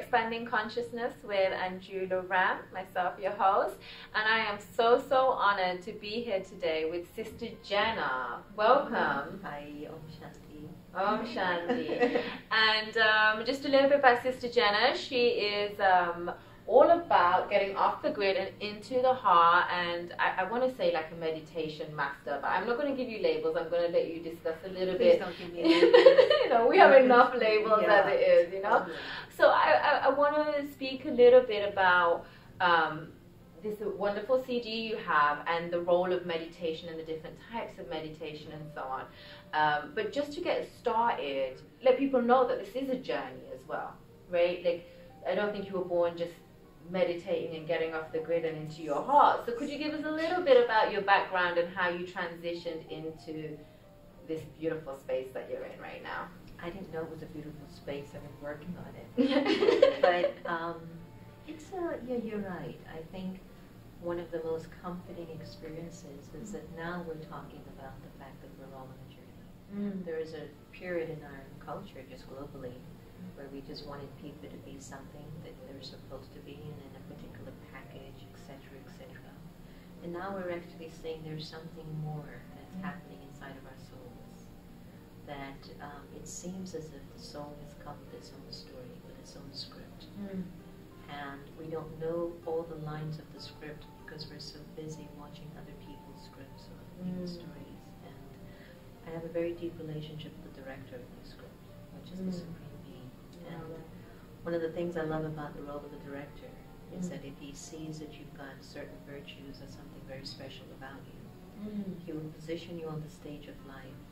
Expanding Consciousness with Anjula, myself, your host, and I am so honored to be here today with Sister Jenna. Welcome. Hi, Om Shanti. Om Shanti. And just a little bit about Sister Jenna. She is all about getting off the grid and into the heart, and I want to say like a meditation master, but I'm not going to give you labels. I'm going to let you discuss a little bit. Don't give me labels. You know, we have enough labels as it is, you know. So I want to speak a little bit about this wonderful CD you have and the role of meditation and the different types of meditation and so on. But just to get started, let people know that this is a journey as well, right? Like, I don't think you were born just meditating and getting off the grid and into your heart. So could you give us a little bit about your background and how you transitioned into this beautiful space that you're in right now? I didn't know it was a beautiful space. I've been working on it. But yeah, you're right. I think one of the most comforting experiences is that now we're talking about the fact that we're all on a journey. There is a period in our culture, just globally, where we just wanted people to be something that they're supposed to be in a particular package, etc., etc. And now we're actually saying there's something more that's happening inside of our souls. That it seems as if the soul has come with its own story, with its own script. And we don't know all the lines of the script because we're so busy watching other people's scripts or other people's stories. And I have a very deep relationship with the director of the script, which is the Supreme. And one of the things I love about the role of the director is that if he sees that you've got certain virtues or something very special about you, he will position you on the stage of life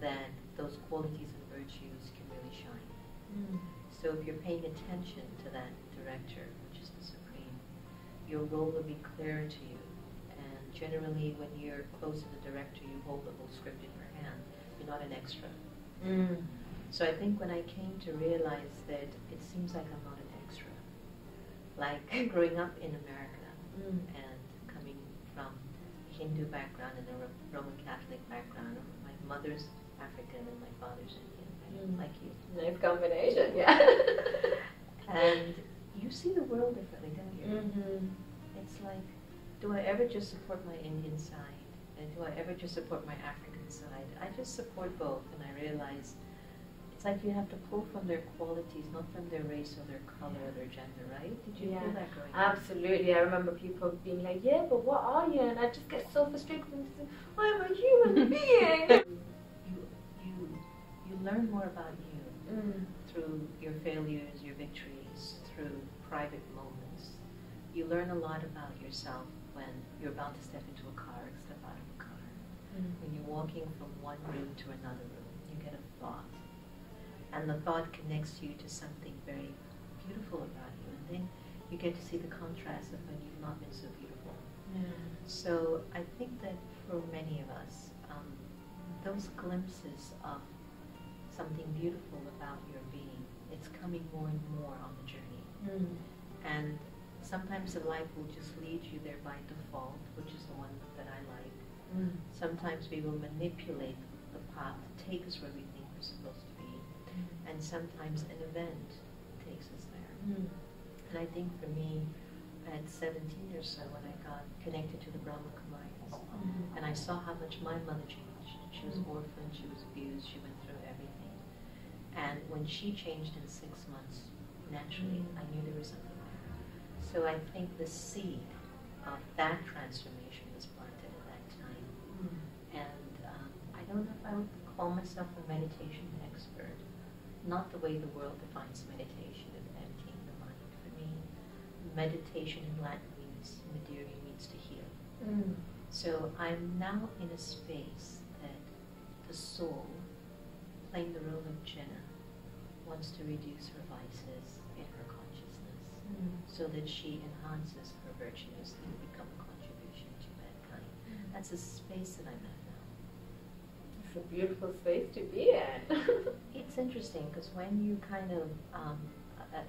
that those qualities and virtues can really shine. So if you're paying attention to that director, which is the Supreme, your role will be clearer to you. And generally when you're close to the director, you hold the whole script in your hand. You're not an extra. So I think when I came to realize that it seems like I'm not an extra, like growing up in America and coming from a Hindu background and a Roman Catholic background, my mother's African and my father's Indian, like you. Nice combination, yeah. And you see the world differently, don't you? It's like, do I ever just support my Indian side? And do I ever just support my African side? I just support both, and I realize it's like you have to pull from their qualities, not from their race or their color or their gender, right? Did you feel that growing up? Absolutely. I remember people being like, yeah, but what are you? And I just get so frustrated and say, I'm a human being. You learn more about you through your failures, your victories, through private moments. You learn a lot about yourself when you're about to step into a car or step out of a car. When you're walking from one room to another room, you get a thought. And the thought connects you to something very beautiful about you. And then you get to see the contrast of when you've not been so beautiful. So I think that for many of us, those glimpses of something beautiful about your being, it's coming more and more on the journey. And sometimes the life will just lead you there by default, which is the one that I like. Sometimes we will manipulate the path to take us where we think we're supposed to be. And sometimes an event takes us there. And I think for me, at 17 or so, when I got connected to the Brahma Kumaris, and I saw how much my mother changed. She was orphaned, she was abused, she went through everything. And when she changed in 6 months, naturally, I knew there was something there. So I think the seed of that transformation was planted at that time. And I don't know if I would call myself a meditation expert. Not the way the world defines meditation of emptying the mind. For me, meditation in Latin means, Madeira means to heal. So I'm now in a space that the soul, playing the role of Jenna, wants to reduce her vices in her consciousness so that she enhances her virtues and become a contribution to mankind. That's a space that I'm at now. It's a beautiful space to be in. It's interesting because when you kind of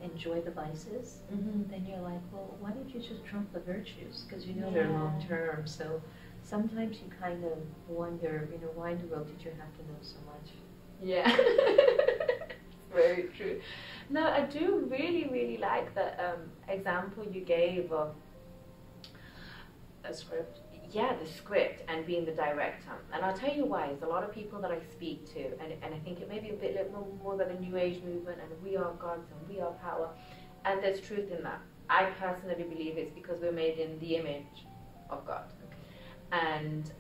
enjoy the vices, then you're like, well, why don't you just drop the virtues? Because you know they're long term. So sometimes you kind of wonder, why in the world did you have to know so much? Yeah. Very very true. No, I do really, really like the example you gave of a script. Yeah, the script and being the director. And I'll tell you why. There's a lot of people that I speak to, and I think it may be a bit more than a New Age movement, and we are gods and we are power. And there's truth in that. I personally believe it's because we're made in the image of God. Okay. And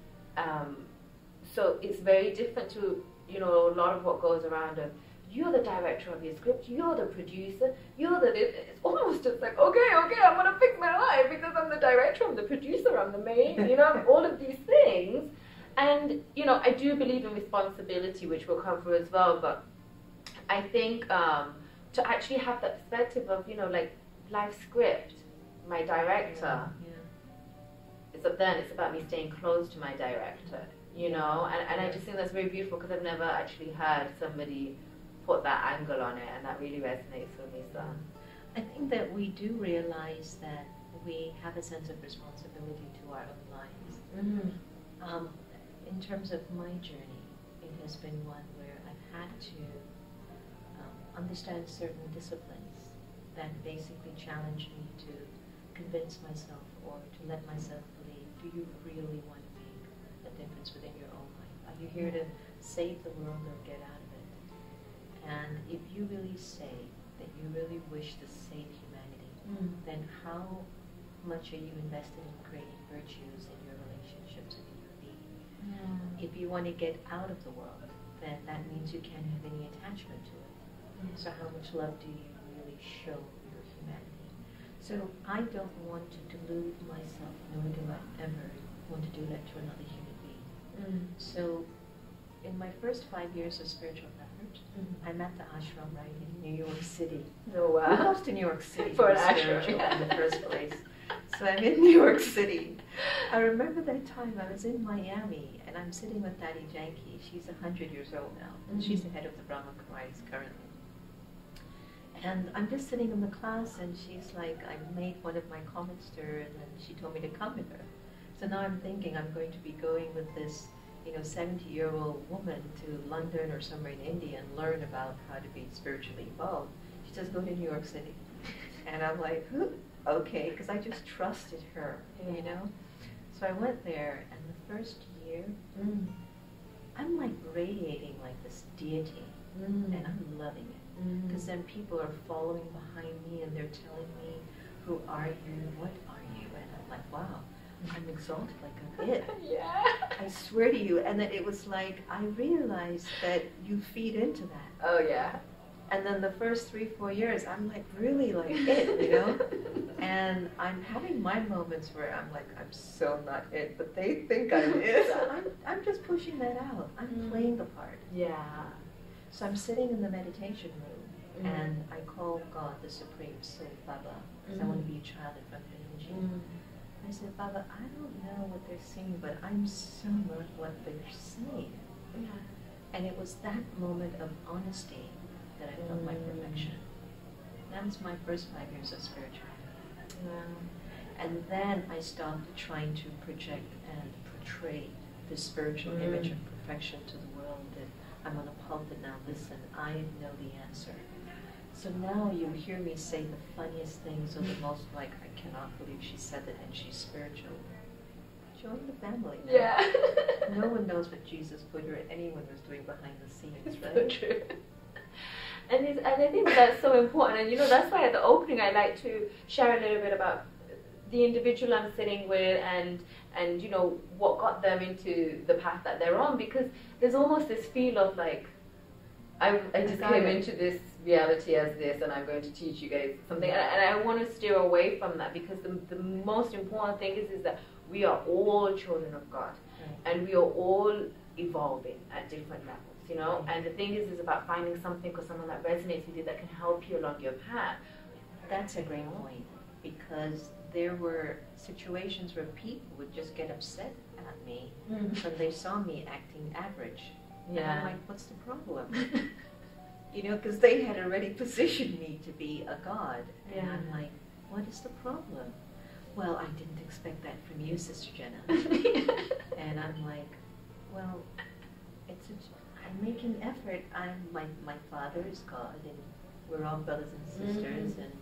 so it's very different to, you know, a lot of what goes around of, you're the director of your script, you're the producer, you're the... It's almost just like, okay, I'm going to fix my life because I'm the director, I'm the producer, I'm the main, you know, all of these things. And, you know, I do believe in responsibility, which we'll cover as well, but I think to actually have that perspective of, you know, like, life script, my director, it's about me staying close to my director, you know, and I just think that's very beautiful because I've never actually heard somebody put that angle on it, and that really resonates with me. So I think that we do realize that we have a sense of responsibility to our own lives. Mm-hmm. In terms of my journey, it has been one where I've had to understand certain disciplines that basically challenge me to convince myself or to let myself believe, do you really want to make a difference within your own life? Are you here to save the world or get out of it? And if you really say that you really wish to save humanity, then how much are you invested in creating virtues in your relationships with human beings? If you want to get out of the world, then that means you can't have any attachment to it. So how much love do you really show your humanity? So I don't want to delude myself, nor do I ever want to do that to another human being. So in my first 5 years of spiritual effort, I'm at the ashram right in New York City. Oh, wow. Who goes to New York City for an spiritual ashram in the first place? So I'm in New York City. I remember that time I was in Miami, and I'm sitting with Daddy Janki. She's 100 years old now. And she's the head of the Brahma Kumaris currently. And I'm just sitting in the class, and she's like, I made one of my comments to her, and then she told me to come with her. So now I'm thinking I'm going to be going with this, 70-year-old woman to London or somewhere in India and learn about how to be spiritually evolved. She says, go to New York City. And I'm like, okay, because I just trusted her, So I went there, and the first year, I'm like radiating like this deity, and I'm loving it. Because then people are following behind me, and they're telling me, who are you, what are you? And I'm like, wow, I'm exalted like I'm it. Yeah. I swear to you. And then it was like, I realized that you feed into that. Oh, yeah. And then the first 3-4 years, I'm like really like it, And I'm having my moments where I'm like, I'm so not it, but they think I'm it. So I'm just pushing that out. I'm playing the part. Yeah. So I'm sitting in the meditation room, and I call God the Supreme Soul, Baba, because I want to be a child in front of energy. I said, Baba, I don't know what they're saying, but I'm so not what they're saying. Yeah. And it was that moment of honesty that I felt my perfection. That was my first 5 years of spirituality. And then I stopped trying to project and portray the spiritual image of perfection to the world. That I'm on a pulpit now, listen, I know the answer. So now you hear me say the funniest things, or the most like, I cannot believe she said that, and she's spiritual. Join the family. Yeah. No one knows what Jesus, Buddha, or anyone was doing behind the scenes, right? So true. And I think that's so important. And that's why at the opening I like to share a little bit about the individual I'm sitting with and what got them into the path that they're on, because there's almost this feel of like, I just came into this reality as this, and I'm going to teach you guys something. And I want to steer away from that, because the most important thing is that we are all children of God, and we are all evolving at different levels, And the thing is about finding something or someone that resonates with you that can help you along your path. That's a great point, because there were situations where people would just get upset at me when they saw me acting average. And I'm like, what's the problem? Because they had already positioned me to be a god. And I'm like, what is the problem? Well, I didn't expect that from you, Sister Jenna. And I'm like, well, I'm making effort. My father is God, and we're all brothers and sisters, and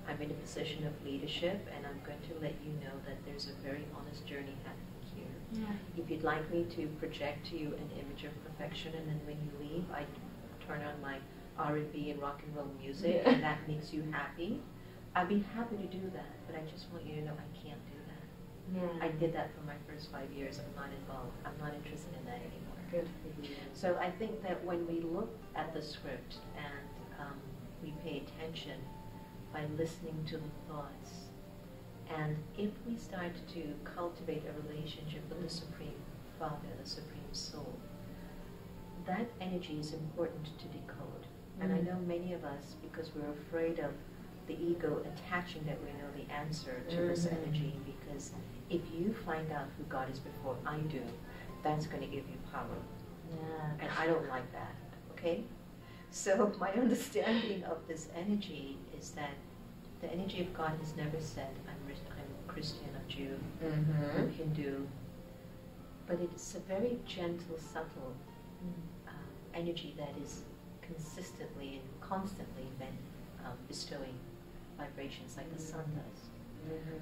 I'm in a position of leadership, and I'm going to let you know that there's a very honest journey happening here. Yeah. If you'd like me to project to you an image of perfection, and then when you leave, I turn on my R&B and rock and roll music, and that makes you happy, I'd be happy to do that, but I just want you to know I can't do that. Yeah. I did that for my first 5 years. I'm not involved. I'm not interested in that anymore. Good for you. So I think that when we look at the script and we pay attention by listening to the thoughts, and if we start to cultivate a relationship with the Supreme Father, the Supreme Soul, that energy is important to decode. And I know many of us, because we're afraid of the ego attaching that we know the answer to this energy, because if you find out who God is before I do, that's going to give you power. Yeah. And I don't like that, okay? So my understanding of this energy is that the energy of God has never said, I'm Christian, I'm Jew, I'm Hindu, but it's a very gentle, subtle energy that is consistently and constantly bestowing vibrations like the sun does.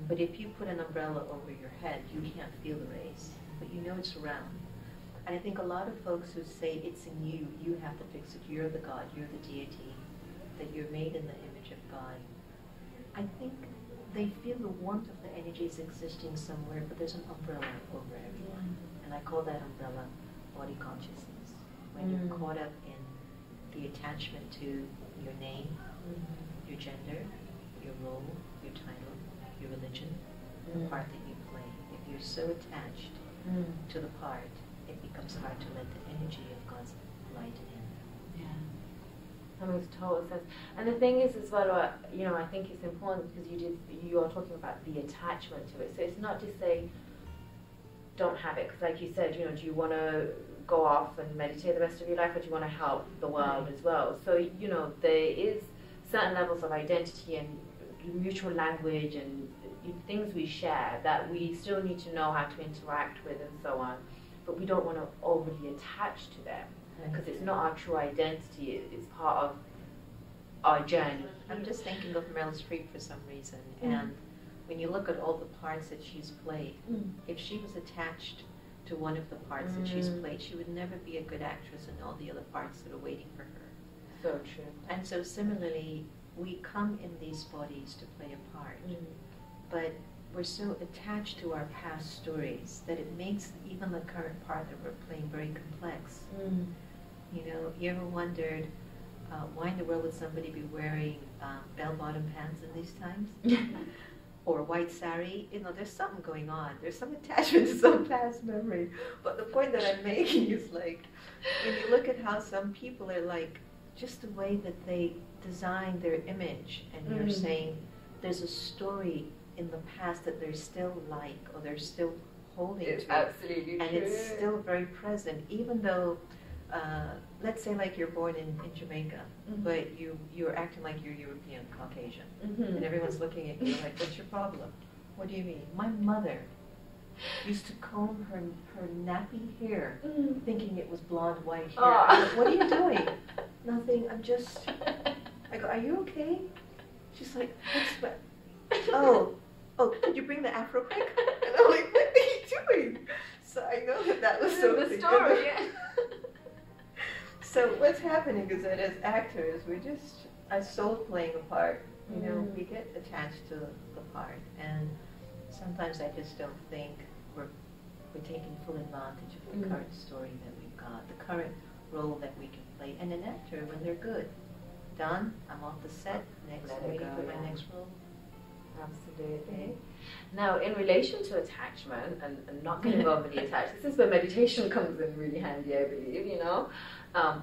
But if you put an umbrella over your head, you can't feel the rays, but you know it's around. And I think a lot of folks who say it's in you, you have to fix it, you're the God, you're the deity, that you're made in the image of God, I think they feel the warmth of the energies existing somewhere, but there's an umbrella over everyone. And I call that umbrella body consciousness. When you're caught up in the attachment to your name, your gender, your role, your title, your religion, the part that you play. If you're so attached to the part, it becomes hard to let the energy of God's light in. Yeah, that makes total sense. And the thing is, as well, I think it's important because you are talking about the attachment to it. So it's not to say don't have it, because like you said, do you want to go off and meditate the rest of your life, or do you want to help the world as well? So there is certain levels of identity and mutual language and things we share that we still need to know how to interact with and so on, but we don't want to overly attach to them because it's not our true identity. It's part of our journey. I'm just thinking of Meryl Streep for some reason, and when you look at all the parts that she's played, if she was attached to one of the parts that she's played, she would never be a good actress in all the other parts that are waiting for her. So true. And so similarly, we come in these bodies to play a part, but we're so attached to our past stories that it makes even the current part that we're playing very complex. You ever wondered why in the world would somebody be wearing bell-bottom pants in these times? Or a white sari? There's something going on. There's some attachment to some past memory. But the point that I'm making is like, when you look at how some people are like, just the way that they design their image, and you're saying there's a story in the past that they're still like, or they're still holding it's to. Absolutely and true. It's still very present, even though, let's say like you're born in Jamaica, but you're acting like you're European, Caucasian, and everyone's looking at you like, what's your problem? What do you mean? My mother used to comb her nappy hair, thinking it was blonde white hair. I'm like, what are you doing? Nothing, I go, are you okay? She's like, what's that? Oh, did you bring the Afro pick? And I'm like, what are you doing? So I know that was so the story. So what's happening is that as actors, we just, as soul playing a part, we get attached to the part, and sometimes I just don't think we're taking full advantage of the current story that we've got, the current role that we can play. And an actor, when they're good, done, I'm off the set, waiting for my next role. Absolutely. Now, in relation to attachment and not getting overly attached, this is where meditation comes in really handy, I believe,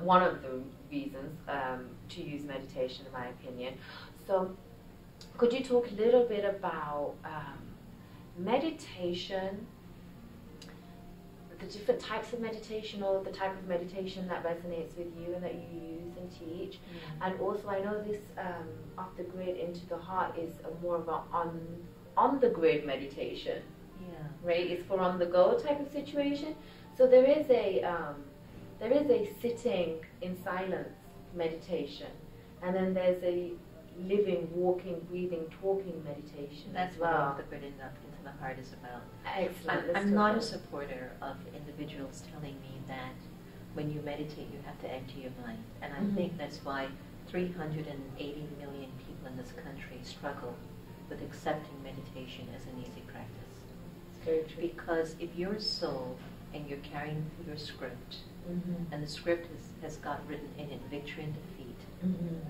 one of the reasons to use meditation, in my opinion. So, could you talk a little bit about meditation, the different types of meditation, or the type of meditation that resonates with you and that you use and teach? And also, I know this off the grid into the heart is more of an on the grid meditation. Right? It's for on the go type of situation. So there is there is a sitting in silence meditation, and then there's a living, walking, breathing, talking meditation. That's as what well. Off the Grid into the Heart is about. Excellent. I'm not a supporter of individuals telling me that when you meditate you have to empty your mind. And I think that's why 380 million people in this country struggle with accepting meditation as an easy practice. It's very true. Because if you're a soul and you're carrying your script, and the script has got written in it victory and defeat,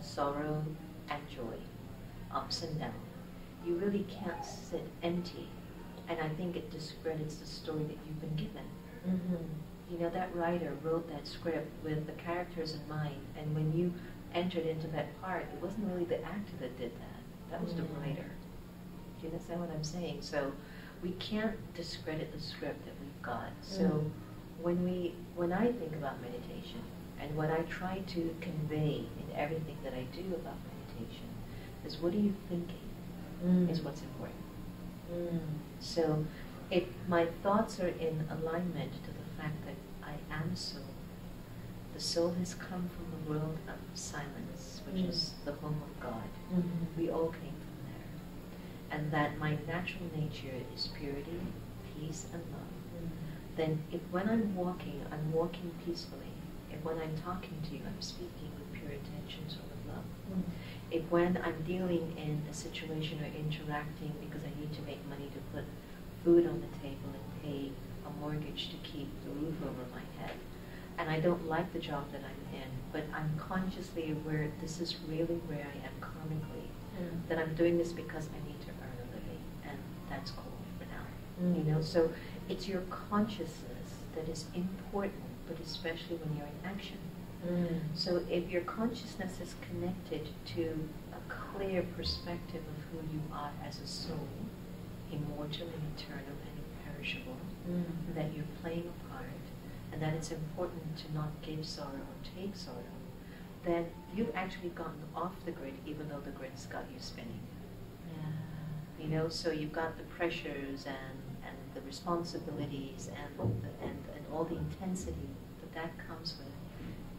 sorrow and joy, ups and downs, you really can't sit empty. And I think it discredits the story that you've been given. You know, that writer wrote that script with the characters in mind, and when you entered into that part, it wasn't really the actor that did that. That was the writer. Do you understand what I'm saying? So we can't discredit the script that we've got. So when I think about meditation, and what I try to convey in everything that I do about meditation, is what are you thinking is what's important. So if my thoughts are in alignment to the fact that I am soul, the soul has come from the world of silence, which is the home of God. We all came from there. And that my natural nature is purity, peace, and love. Then if when I'm walking peacefully. If when I'm talking to you, I'm speaking with pure intentions or with love. If when I'm dealing in a situation or interacting because I need to make money to put food on the table and pay a mortgage to keep the roof over my head, and I don't like the job that I'm in, but I'm consciously aware this is really where I am karmically, that I'm doing this because I need to earn a living, and that's cool for now. You know, so it's your consciousness that is important, but especially when you're in action. So if your consciousness is connected to a clear perspective of who you are as a soul, immortal and eternal and imperishable, that you're playing a part, and that it's important to not give sorrow or take sorrow, then you've actually gotten off the grid, even though the grid's got you spinning. You know, so you've got the pressures and the responsibilities and all the intensity that comes with.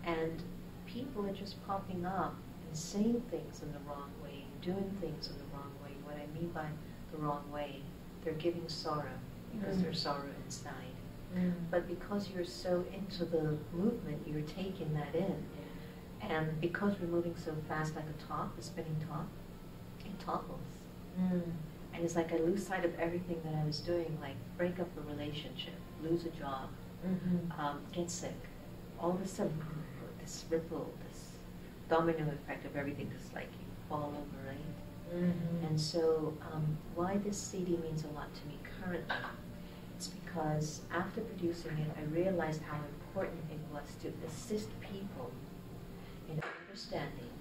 And people are just popping up and saying things in the wrong way, doing things in the wrong way. What I mean by the wrong way, they're giving sorrow because there's sorrow inside. But because you're so into the movement, you're taking that in. And because we're moving so fast like a top, a spinning top, it topples. And it's like I lose sight of everything that I was doing, like break up a relationship, lose a job, get sick. All of a sudden, this ripple, this domino effect of everything, just like you fall over, right? And so why this CD means a lot to me currently, it's because after producing it, I realized how important it was to assist people in understanding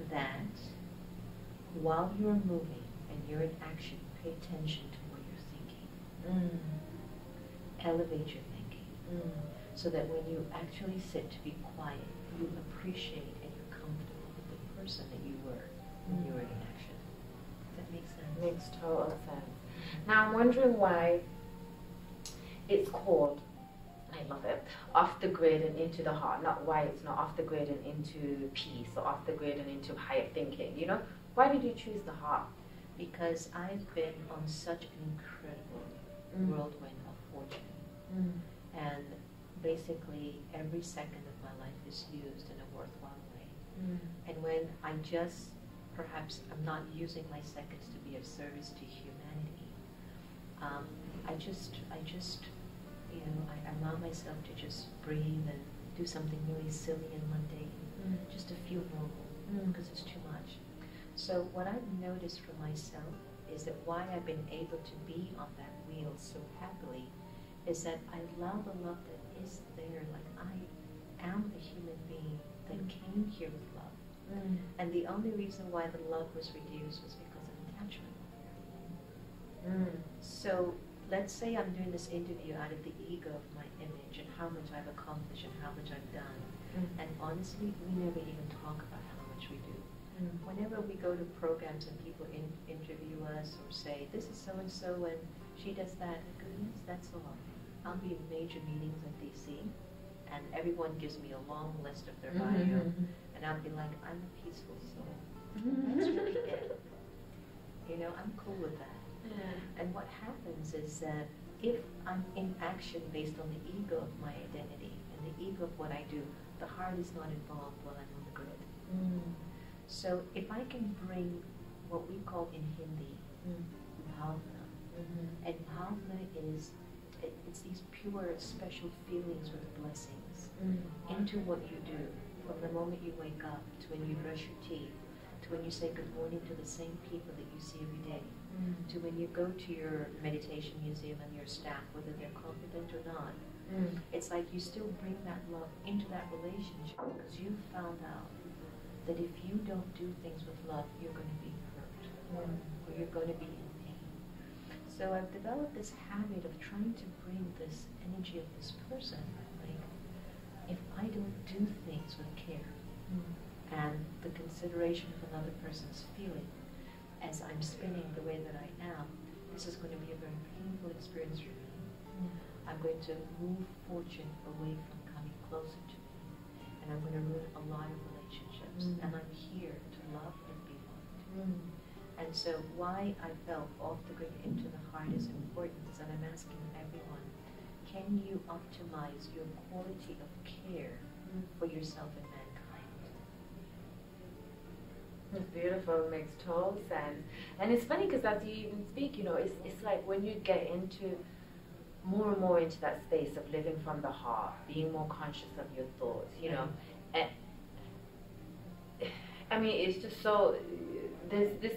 that while you're moving and you're in action, pay attention to what you're thinking. Elevate your thinking. So that when you actually sit to be quiet, you appreciate and you're comfortable with the person that you were when you were in action. Does that make sense? Makes total sense. Now I'm wondering why it's called, I love it, off the grid and into the heart. Not why it's not off the grid and into peace, or off the grid and into higher thinking. You know, why did you choose the heart? Because I've been on such an incredible whirlwind of fortune, and basically every second of my life is used in a worthwhile way. And when I just, perhaps I'm not using my seconds to be of service to humanity, I just, you know, I allow myself to just breathe and do something really silly and mundane, just to feel normal, because it's too much. So what I've noticed for myself is that why I've been able to be on that wheel so happily is that I allow the love that is there. Like I am a human being that came here with love. And the only reason why the love was reduced was because of attachment. So let's say I'm doing this interview out of the ego of my image and how much I've accomplished and how much I've done. And honestly, we never even talk about how much we do. Whenever we go to programs and people interview us or say, this is so-and-so and she does that, I go, yes, that's all. I'll be in major meetings at DC and everyone gives me a long list of their bio, and I'll be like, I'm a peaceful soul. That's really it. You know, I'm cool with that. Yeah. And what happens is that if I'm in action based on the ego of my identity and the ego of what I do, the heart is not involved while I'm on the grid. So if I can bring what we call in Hindi, bhavna, and bhavna is, it's these pure, special feelings or the blessings into what you do, from the moment you wake up to when you brush your teeth, to when you say good morning to the same people that you see every day, to when you go to your meditation museum and your staff, whether they're competent or not. It's like you still bring that love into that relationship because you found out that if you don't do things with love, you're going to be hurt or you're going to be in pain. So I've developed this habit of trying to bring this energy of this person. Like, if I don't do things with care and the consideration of another person's feeling as I'm spinning the way that I am, this is going to be a very painful experience for me. I'm going to move fortune away from coming closer to me, and I'm going to ruin a lot of relationships, and I'm here to love and be loved. And so why I felt off the grid into the heart is important is that I'm asking everyone, can you optimize your quality of care for yourself and mankind? It's beautiful. It makes total sense. And it's funny because as you even speak, you know, it's like when you get into more and more into that space of living from the heart, being more conscious of your thoughts, you know. And, I mean, it's just so, there's this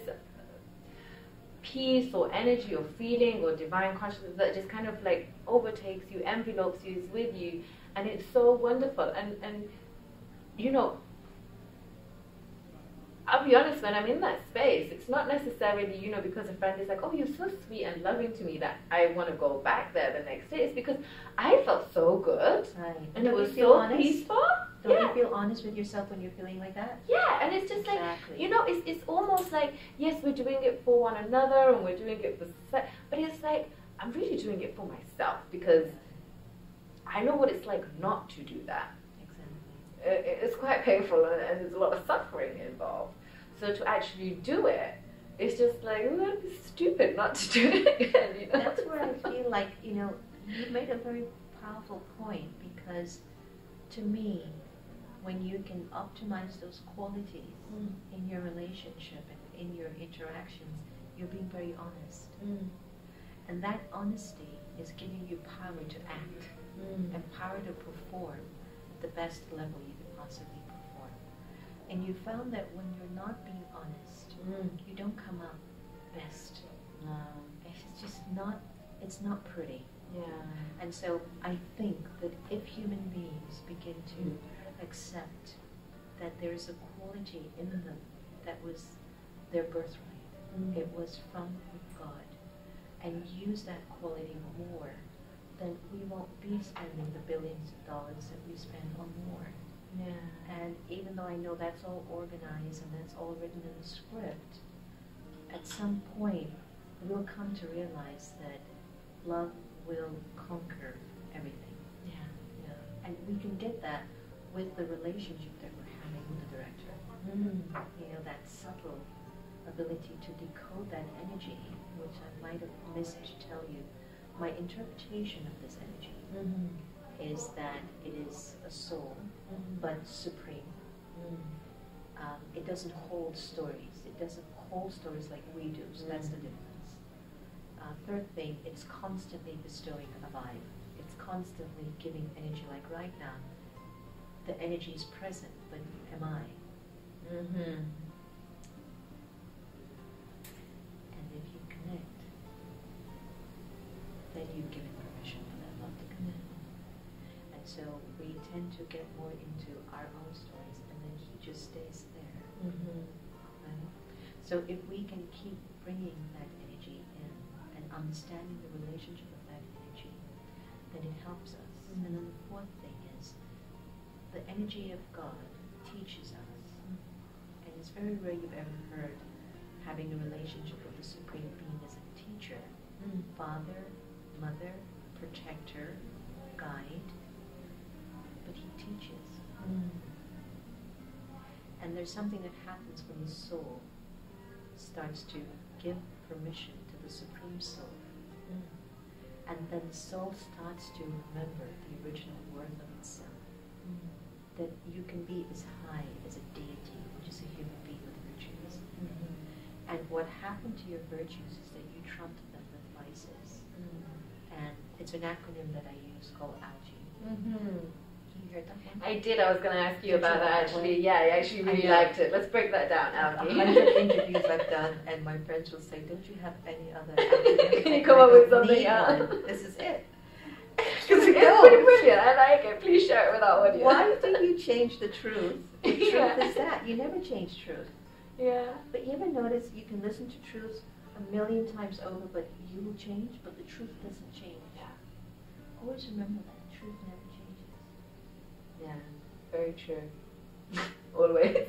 peace or energy or feeling or divine consciousness that just kind of like overtakes you, envelopes you, is with you, and it's so wonderful. And you know, I'll be honest, when I'm in that space, it's not necessarily, you know, because a friend is like, oh, you're so sweet and loving to me that I want to go back there the next day. It's because I felt so good. Right. And it was so peaceful. Don't you feel honest with yourself when you're feeling like that? Yeah, and it's just like, you know, it's almost like, yes, we're doing it for one another and we're doing it for society, but it's like, I'm really doing it for myself because I know what it's like not to do that. It's quite painful and there's a lot of suffering involved. So to actually do it, it's just like, oh, that'd be stupid not to do it again. You know? That's where I feel like, you know, you made a very powerful point because to me, when you can optimize those qualities in your relationship and in your interactions, you're being very honest. And that honesty is giving you power to act and power to perform the best level you could possibly perform. And you found that when you're not being honest, you don't come out best. It's just not, it's not pretty. Yeah. And so I think that if human beings begin to accept that there's a quality in them that was their birthright, it was from God, and use that quality more, then we won't be spending the billions of dollars that we spend on war. Yeah. And even though I know that's all organized and that's all written in a script, at some point we'll come to realize that love will conquer everything. Yeah. And we can get that with the relationship that we're having with the director. You know, that subtle ability to decode that energy, which I might have missed to tell you. My interpretation of this energy is that it is a soul, but supreme. It doesn't hold stories. It doesn't hold stories like we do, so that's the difference. Third thing, it's constantly bestowing a vibe. It's constantly giving energy, like right now. The energy is present, but am I? And if you connect, then you've given permission for that love to connect. And so we tend to get more into our own stories, and then he just stays there. Right? So if we can keep bringing that energy in and understanding the relationship of that energy, then it helps us. And then the fourth thing is, the energy of God teaches us. And it's very rare you've ever heard having a relationship with the Supreme Being as a teacher, father, mother, protector, guide. but he teaches. And there's something that happens when the soul starts to give permission to the Supreme Soul. And then the soul starts to remember the original worth of itself. That you can be as high as a deity, just a human being with virtues. And what happened to your virtues is that you trumped them with vices. And it's an acronym that I use called algae. You heard that one? I did. I was going to ask you about that actually. Yeah, I actually really liked it. Let's break that down, algae. 100 interviews I've done, and my friends will say, "Don't you have any other acronym?" Can you come up with something else? This is it. It's pretty brilliant. I like it. Please share it with our audience. Why do you change the truth? The truth is that you never change truth. Yeah. But you ever notice you can listen to truth a million times over, but you will change, but the truth doesn't change. Yeah. Always remember that truth never changes. Yeah, very true. Always.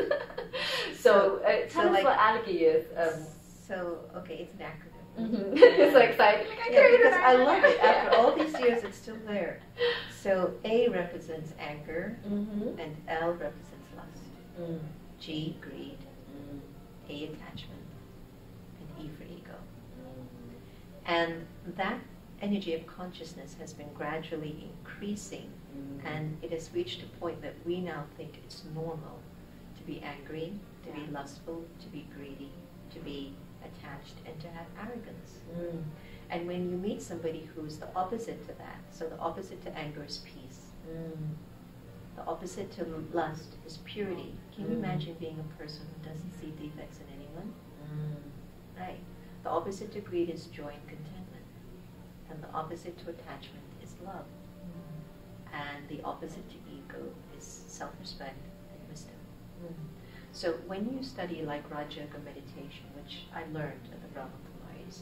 So tell us what algae is. Okay, it's an acronym. It's so exciting. Because I love it. After all these years, it's still there. So A represents anger, and L represents lust. G, greed. A, attachment. And E for ego. And that energy of consciousness has been gradually increasing, and it has reached a point that we now think it's normal to be angry, to be lustful, to be greedy, to be attached, and to have arrogance. And when you meet somebody who's the opposite to that, so the opposite to anger is peace. The opposite to lust is purity. Can you imagine being a person who doesn't see defects in anyone? Right. The opposite to greed is joy and contentment. And the opposite to attachment is love. And the opposite to ego is self-respect and wisdom. So when you study like Raja Yoga meditation, which I learned at the Brahma Kumaris,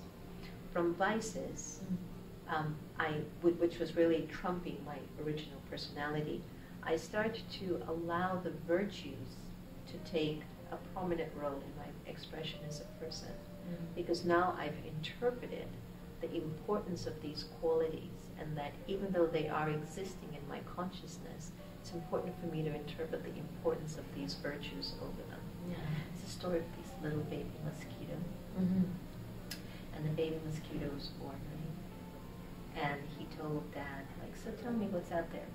from vices, which was really trumping my original personality, I started to allow the virtues to take a prominent role in my expression as a person. Because now I've interpreted the importance of these qualities, and that even though they are existing in my consciousness, it's important for me to interpret the importance of these virtues over them. It's a story of this little baby mosquito. And the baby mosquito was born, right? And he told Dad, like, so tell me what's out there.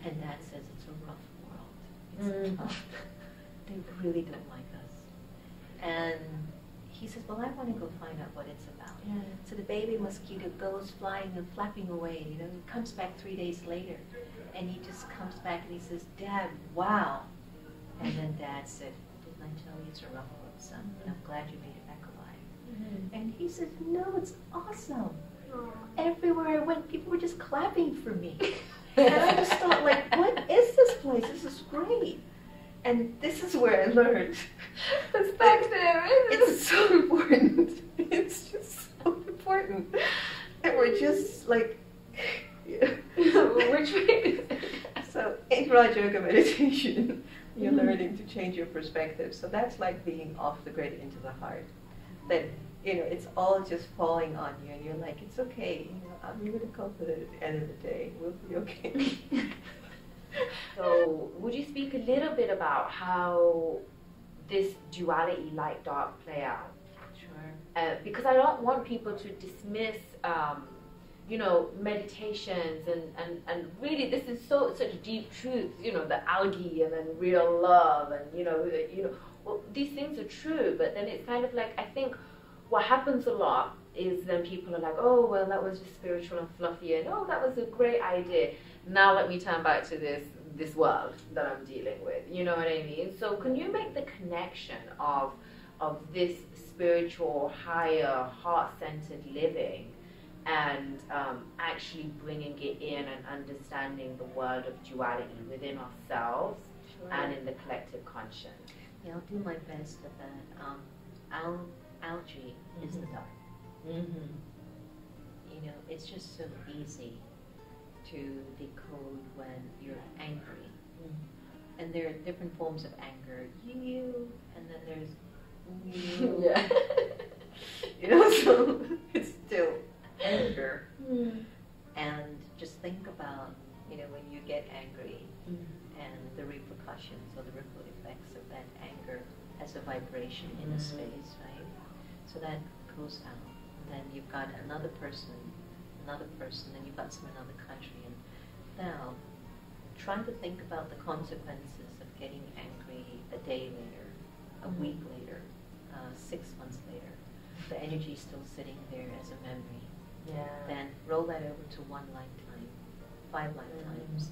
And Dad says, it's a rough world. It's tough. They really don't like us. And he says, well, I want to go find out what it's about. So the baby mosquito goes flying and flapping away. You know, he comes back 3 days later, and he just comes back and he says, Dad, wow. And then Dad said, didn't I tell you it's a rough world, son? And I'm glad you made it back alive. And he said, no, it's awesome. Everywhere I went, people were just clapping for me. And I just thought, like, what is this place? This is great. And this is where I learned perspective. It's so important. It's just so important. And we're just like, which way? So in Raja Yoga meditation, you're learning to change your perspective. So that's like being off the grid into the heart. That, you know, it's all just falling on you, and you're like, it's okay. You know, I'm going to cope with it at the end of the day. We'll be okay. So, would you speak a little bit about how this duality, light, dark, play out? Sure. Because I don't want people to dismiss, you know, meditations and really this is such deep truth. You know, the algae and then real love and you know, well, these things are true. But then it's kind of like, I think what happens a lot is then people are like, oh well, that was just spiritual and fluffy, and oh, that was a great idea. Now let me turn back to this world that I'm dealing with. You know what I mean? So can you make the connection of this spiritual, higher, heart-centered living and actually bringing it in and understanding the world of duality within ourselves and in the collective conscience? Yeah, I'll do my best at that. Algae is the dark. You know, it's just so easy to decode when you're angry. And there are different forms of anger. You, and then there's you. Yeah. You know, so it's still anger. And just think about, you know, when you get angry, repercussions or the ripple effects of that anger as a vibration in a space, right? So that goes out. And then you've got another person, then you've got some in another country. And now, try to think about the consequences of getting angry a day later, a week later, 6 months later. The energy is still sitting there as a memory. Yeah. Then roll that over to 1 lifetime, 5 lifetimes.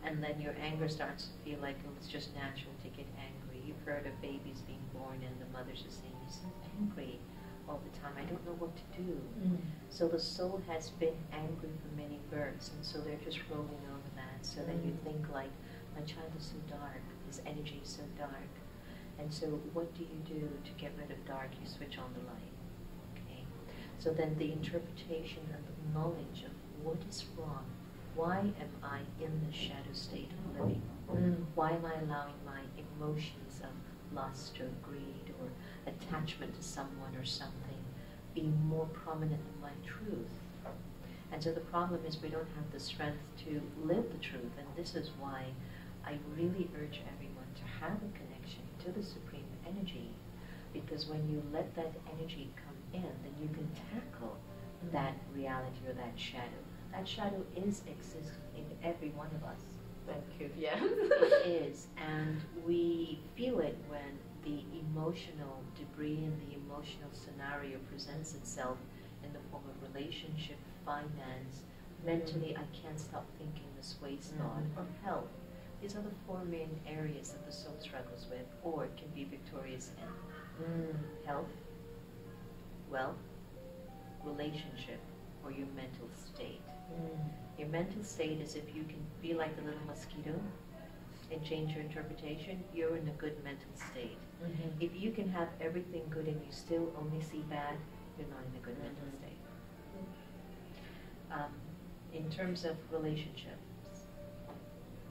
And then your anger starts to feel like it was just natural to get angry. You've heard of babies being born and the mothers are saying, "You're so angry all the time, I don't know what to do." So the soul has been angry for many births, and so they're just rolling over that, so that you think like, my child is so dark, his energy is so dark. And so what do you do to get rid of dark? You switch on the light. Okay. So then the interpretation and the knowledge of what is wrong. Why am I in the shadow state of living? Why am I allowing my emotions of lust or greed or attachment to someone or something being more prominent than my truth? And so the problem is we don't have the strength to live the truth, and this is why I really urge everyone to have a connection to the Supreme Energy, because when you let that energy come in, then you can tackle that reality or that shadow. That shadow exists in every one of us. Thank you. Yeah. It is, and we feel it when the emotional debris and the emotional scenario presents itself in the form of relationship, finance, mentally, I can't stop thinking this waste thought, or health. These are the 4 main areas that the soul struggles with, or it can be victorious in. Health, wealth, relationship, or your mental state. Your mental state is if you can be like a little mosquito and change your interpretation, you're in a good mental state. If you can have everything good and you still only see bad, you're not in a good mental state. In terms of relationships,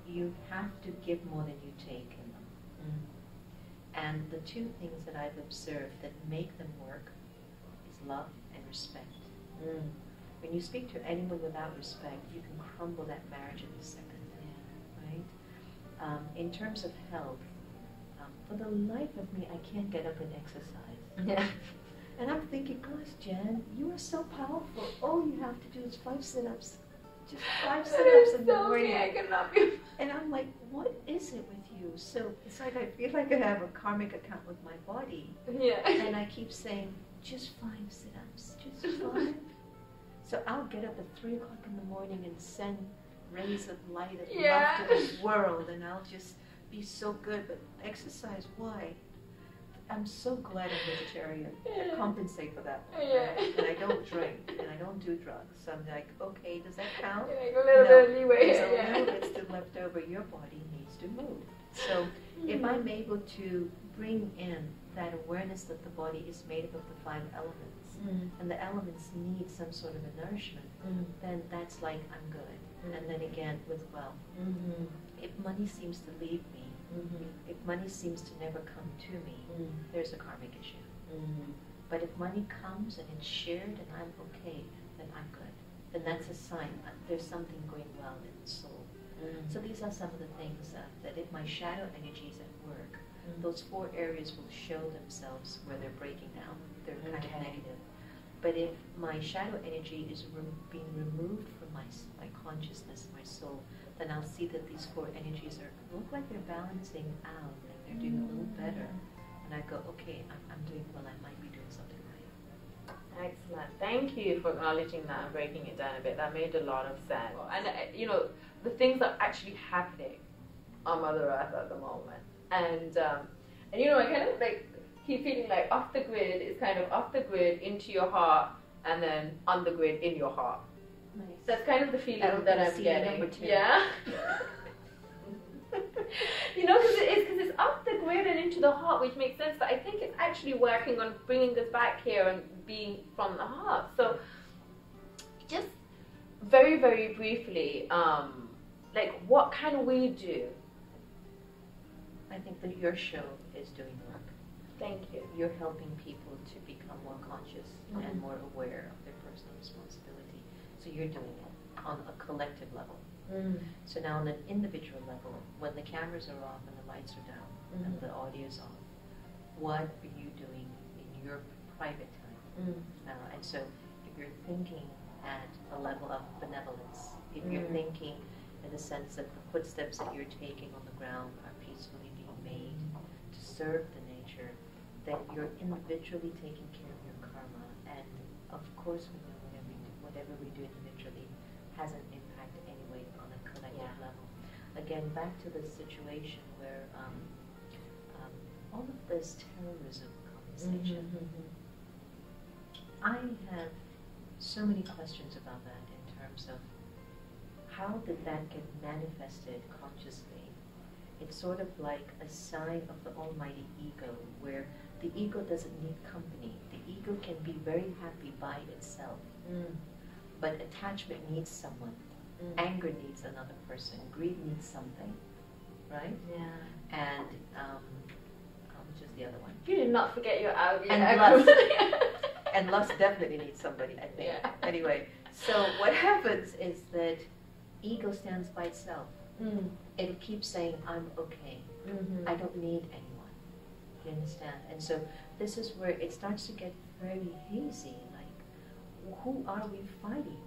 you have to give more than you take in them. And the 2 things that I've observed that make them work is love and respect. When you speak to anyone without respect, you can crumble that marriage in a second, right? In terms of health, for the life of me, I can't get up and exercise. Yeah. And I'm thinking, gosh, Jen, you are so powerful. All you have to do is 5 sit-ups. Just 5 sit-ups in the morning. I cannot be. And I'm like, what is it with you? So it's like I feel like I have a karmic account with my body. Yeah. And I keep saying, just 5 sit-ups, just 5. So I'll get up at 3 o'clock in the morning and send rays of light of love to the world, and I'll just be so good. But exercise, why? I'm so glad I'm vegetarian. I compensate for that one. And I don't drink, and I don't do drugs. So I'm like, okay, does that count? Like a little bit of leeway. There's a little bit still left over. Your body needs to move. So if I'm able to bring in that awareness that the body is made up of the 5 elements, and the elements need some sort of a nourishment, then that's like, I'm good. And then again, with wealth. If money seems to leave me, if money seems to never come to me, there's a karmic issue. But if money comes and it's shared and I'm okay, then I'm good. Then that's a sign that there's something going well in the soul. So these are some of the things that if my shadow energy is at work, those 4 areas will show themselves where they're breaking down. They're kind of negative. But if my shadow energy is being removed from my consciousness, my soul, then I'll see that these 4 energies look like they're balancing out and they're doing a little better. And I go, okay, I'm doing well, I might be doing something right. Excellent. Thank you for acknowledging that and breaking it down a bit. That made a lot of sense. And, the things that are actually happening on Mother Earth at the moment. And I kind of like keep feeling like off the grid is kind of off the grid into your heart and then on the grid in your heart. Nice. That's kind of the feeling that I'm getting. Yeah. Because it's off the grid and into the heart, which makes sense. But I think it's actually working on bringing us back here and being from the heart. So, just very, very briefly, what can we do? I think that your show is doing work. Thank you. You're helping people to become more conscious and more aware of their personal responsibility. So you're doing it on a collective level. So now on an individual level, when the cameras are off and the lights are down and the audio is off, what are you doing in your private time? And so if you're thinking at a level of benevolence, if you're thinking in the sense that the footsteps that you're taking on the ground are peacefully being made to serve the nature, that you're individually taking care of your karma. And of course we know whatever we do individually has an impact anyway on a collective level. Again, back to the situation where all of this terrorism conversation, I have so many questions about that in terms of how did that get manifested consciously? It's sort of like a sign of the almighty ego, where the ego doesn't need company. The ego can be very happy by itself. But attachment needs someone. Anger needs another person. Greed needs something. Right? Yeah. And which is the other one? You did not forget your algae. And lust. And lust definitely needs somebody, I think. Yeah. Anyway, so what happens is that ego stands by itself. It'll keep saying, I'm okay. I don't need anyone. You understand? And so this is where it starts to get very hazy. Like, who are we fighting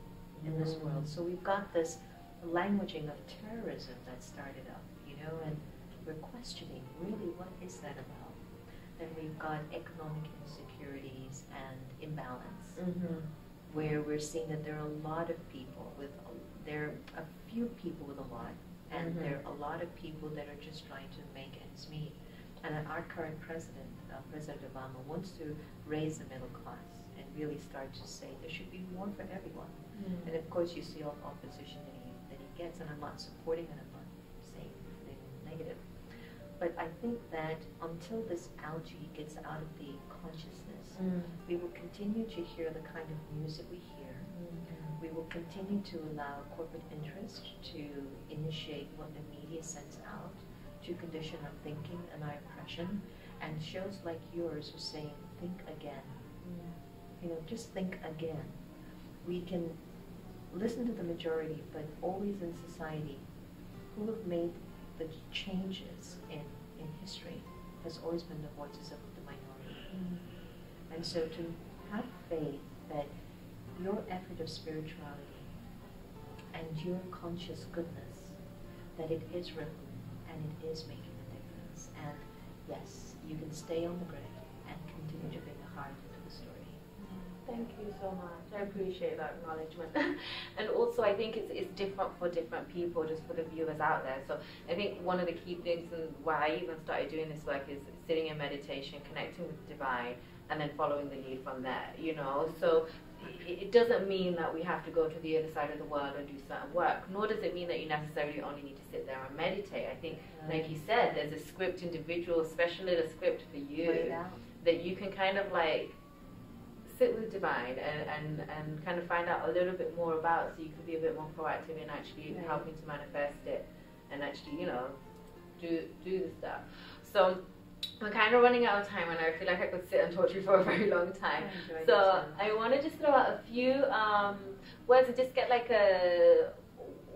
in this world? So we've got this languaging of terrorism that started up, you know, and we're questioning, really, what is that about? Then we've got economic insecurities and imbalance, where we're seeing that there are a lot of people there are a few people with a lot, and there are a lot of people that are just trying to make ends meet. And our current president, President Obama, wants to raise the middle class and really start to say there should be more for everyone. And of course you see all the opposition that he gets, and I'm not supporting it, I'm not saying anything negative. But I think that until this algae gets out of the consciousness, we will continue to hear the kind of music we hear. We will continue to allow corporate interest to initiate what the media sends out, to condition our thinking and our impression. And shows like yours are saying, think again. You know, just think again. We can listen to the majority, but always in society, who have made the changes in history has always been the voices of the minority. And so to have faith that your effort of spirituality and your conscious goodness, that it is real and it is making a difference. And yes, you can stay on the grid and continue to bring the heart into the story. Thank you so much. I appreciate that acknowledgement. And also I think it's different for different people, just for the viewers out there. So I think one of the key things and why I even started doing this work is sitting in meditation, connecting with the divine, and then following the lead from there, you know. So it doesn't mean that we have to go to the other side of the world and do certain work, nor does it mean that you necessarily only need to sit there and meditate. I think, like you said, there's a script, individual, special little script for you that you can kind of like sit with divine and kind of find out a little bit more about, so you can be a bit more proactive in actually helping to manifest it and actually, you know, do the stuff. So we're kind of running out of time, and I feel like I could sit and talk to you for a very long time. So I want to just throw out a few words and just get like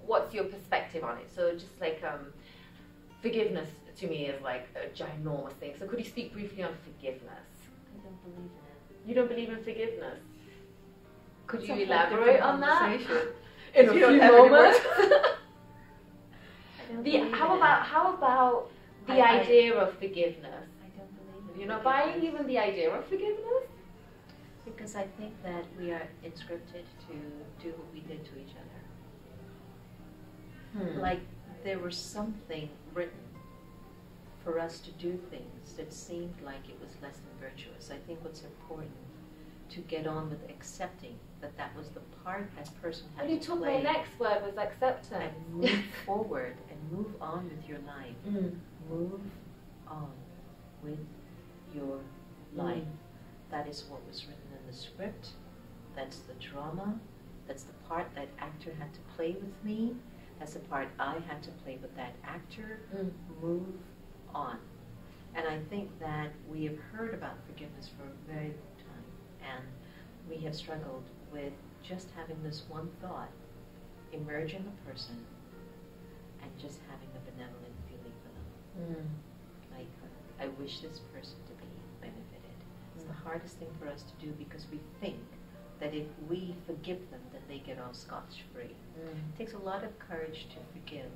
what's your perspective on it. So just like forgiveness to me is like a ginormous thing. So could you speak briefly on forgiveness? I don't believe in it. You don't believe in forgiveness? Could you elaborate on that? In a few moments. How about the idea of forgiveness? I don't believe in it. You're not buying even the idea of forgiveness? Because I think that we are inscripted to do what we did to each other. Like there was something written for us to do things that seemed like it was less than virtuous. I think what's important to get on with accepting that was the part that person had to play. But you took my next word was acceptance. And move forward and move on with your life. Move on with your life. That is what was written in the script. That's the drama. That's the part that actor had to play with me. That's the part I had to play with that actor. Move on. And I think that we have heard about forgiveness for a very long time, and we have struggled with just having this one thought emerge in the person and just having a benevolent feeling for them. Like, I wish this person to be benefited. It's the hardest thing for us to do because we think that if we forgive them, then they get off scotch-free. It takes a lot of courage to forgive.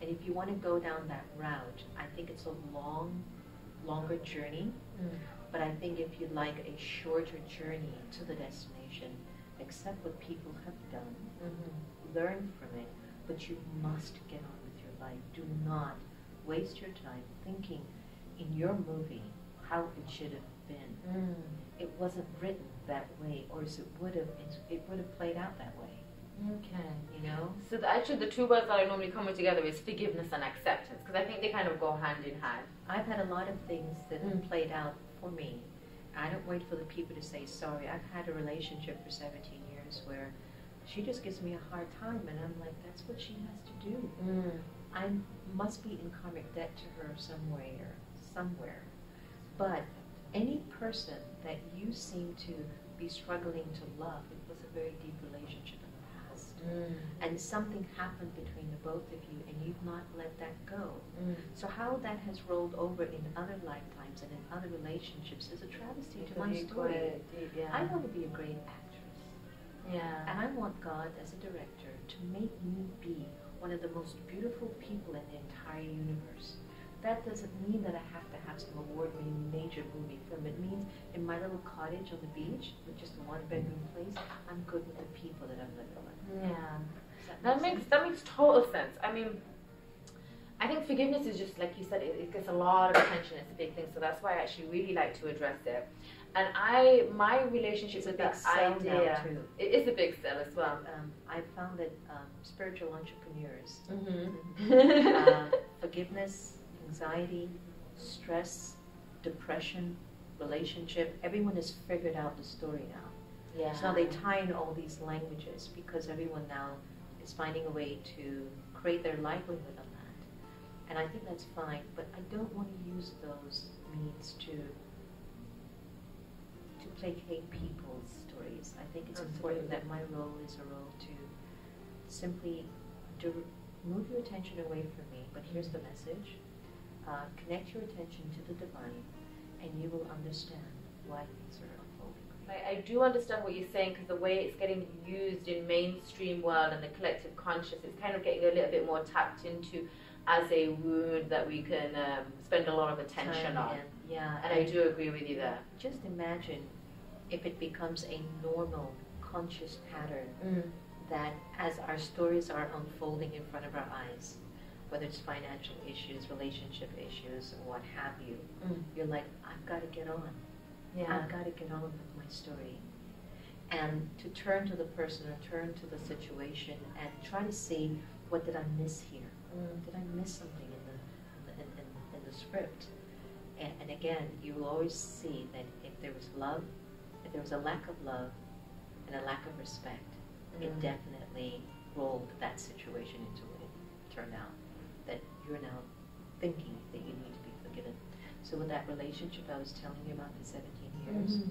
And if you want to go down that route, I think it's a longer journey. But I think if you like a shorter journey to the destination, accept what people have done, learn from it, but you must get on with your life. Do not waste your time thinking in your movie how it should have been. It wasn't written that way, or it would have played out that way. Okay. You know? So actually the two words that are normally coming together is forgiveness and acceptance, because I think they kind of go hand in hand. I've had a lot of things that played out for me. I don't wait for the people to say sorry. I've had a relationship for 17 years where she just gives me a hard time, and I'm like, that's what she has to do. I must be in karmic debt to her somewhere. But any person that you seem to be struggling to love, it was a very deep relationship in the past. And something happened between the both of you, and you've not let that go. So how that has rolled over in other lifetimes and in other relationships is a travesty to my story. I want to be a great actress. And I want God as a director to make me be one of the most beautiful people in the entire universe. That doesn't mean that I have to have some award-winning major movie film. It means in my little cottage on the beach with just a one-bedroom place, I'm good with the people that I'm living with. That makes total sense. I mean, I think forgiveness is just, like you said, it gets a lot of attention. It's a big thing. So that's why I actually really like to address it. And my relationship with that idea, it is a big sell as well. I found that spiritual entrepreneurs, forgiveness, anxiety, stress, depression, relationship, everyone has figured out the story now. So now they tie in all these languages because everyone now is finding a way to create their livelihood on that. And I think that's fine, but I don't want to use those means to placate people's stories. I think it's important that my role is a role to simply move your attention away from me, but here's the message. Connect your attention to the divine, and you will understand why things are unfolding. I do understand what you're saying, because the way it's getting used in mainstream world and the collective conscious, it's kind of getting a little bit more tapped into as a wound that we can spend a lot of attention on. And I do agree with you there. Just imagine if it becomes a normal, conscious pattern that as our stories are unfolding in front of our eyes, whether it's financial issues, relationship issues, or what have you, you're like, I've got to get on. I've got to get on with my story. And to turn to the person or turn to the situation and try to see, what did I miss here? Did I miss something in the script? And again, you will always see that if there was love, if there was a lack of love and a lack of respect, it definitely rolled that situation into what it turned out. That you're now thinking that you need to be forgiven. So with that relationship I was telling you about, the 17 years,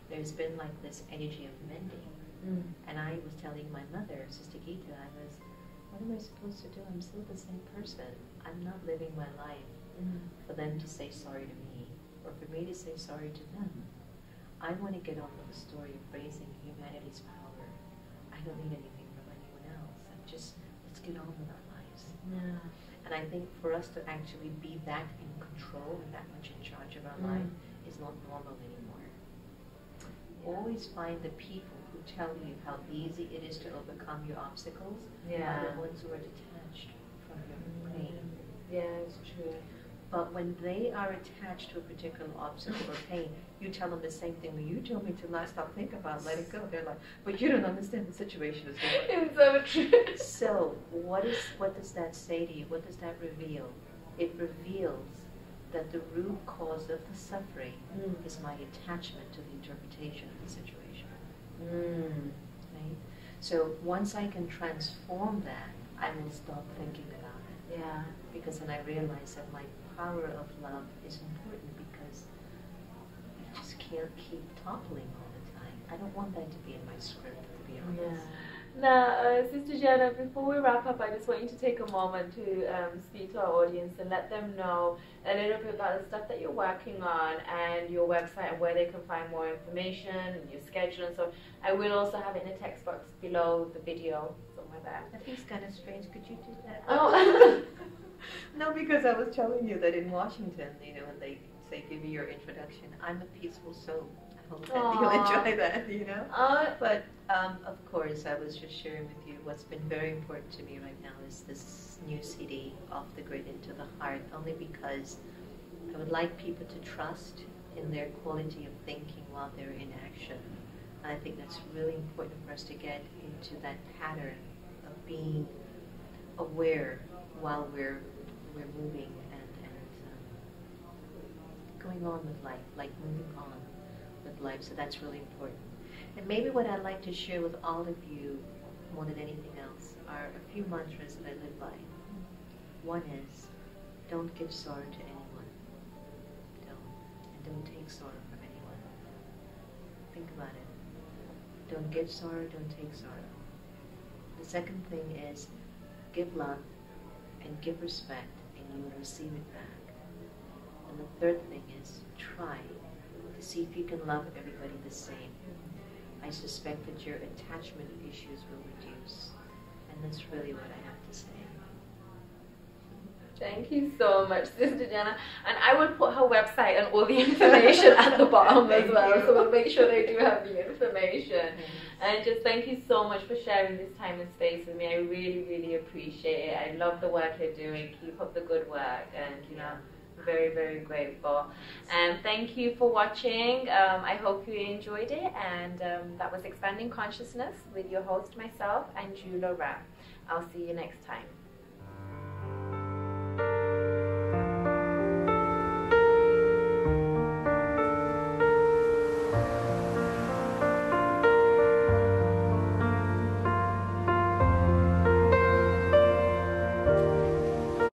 there's been like this energy of mending. And I was telling my mother, Sister Gita, what am I supposed to do? I'm still the same person. I'm not living my life for them to say sorry to me, or for me to say sorry to them. I want to get on with the story of raising humanity's power. I don't need anything from anyone else. Let's get on with our lives. And I think for us to actually be that in control and that much in charge of our life is not normal anymore. Always find the people who tell you how easy it is to overcome your obstacles are the ones who are detached from your pain. It's true. But when they are attached to a particular obstacle or pain, you tell them the same thing. When you told me to not stop thinking about it, let it go. They're like, but you don't understand the situation is different. It's so true. So what does that say to you? What does that reveal? It reveals that the root cause of the suffering is my attachment to the interpretation of the situation. Right? So once I can transform that, I will stop thinking about it. Because then I realize that my power of love is important, because you just can't keep toppling all the time. I don't want that to be in my script, to be honest. Now, Sister Jenna, before we wrap up, I just want you to take a moment to speak to our audience and let them know a little bit about the stuff that you're working on and your website and where they can find more information and your schedule. And so I will also have it in the text box below the video somewhere there. That feels kind of strange. Could you do that? Oh. No, because I was telling you that in Washington, you know, when they say give you your introduction, I'm a peaceful soul. I hope that you'll enjoy that, you know. But of course, I was just sharing with you what's been very important to me right now is this new CD, Off the Grid Into the Heart, only because I would like people to trust in their quality of thinking while they're in action. And I think that's really important for us to get into that pattern of being aware while we're moving and going on with life, like moving on with life. So that's really important. And maybe what I'd like to share with all of you more than anything else are a few mantras that I live by. One is, don't give sorrow to anyone. Don't take sorrow from anyone. Think about it. Don't give sorrow, don't take sorrow. The second thing is, give love and give respect, and you will receive it back. And the third thing is, try to see if you can love everybody the same. I suspect that your attachment issues will reduce. And that's really what I have to say. Thank you so much, Sister Jenna. And I will put her website and all the information at the bottom as well. So we'll make sure they do have the information. And just thank you so much for sharing this time and space with me. I really, really appreciate it. I love the work you're doing. Keep up the good work. And, you know, very, very grateful. And thank you for watching. I hope you enjoyed it. And that was Expanding Consciousness with your host, myself, Anjula. I'll see you next time.